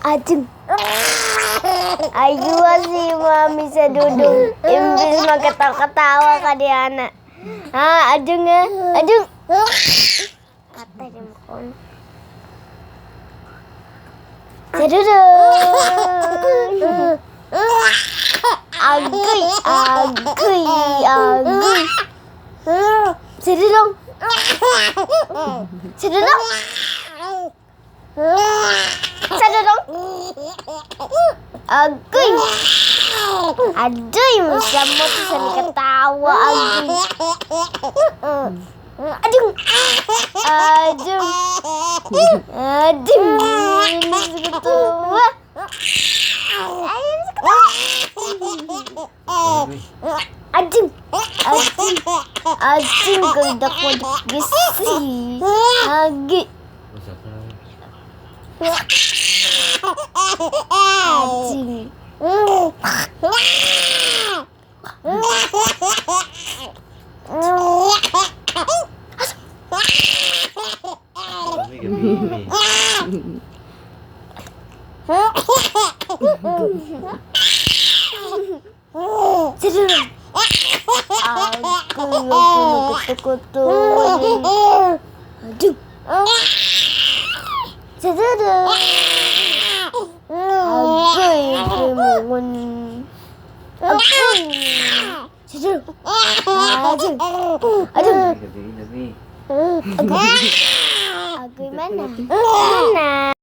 Adem. Ayuh si mami sa duduk. Imbis magkatawa-katawa ka di anak. Ha, adeng ya, adeng. Kata dia makan. Seduduk. Agui, agui, agui. Seduduk. Seduduk. Seduduk. Agui. Aduh, sama tuh sering ketawa agui. Aduh. Aduh. Aduh. Ini ketawa. Aduh. Aduh. Aduh, kodak-kodak besi. Agui. Aduh. Sedih. Aku kutu-kutu. Aduh. Sedih. Aduh. Aduh. Aduh. Aduh. Mana? Mana?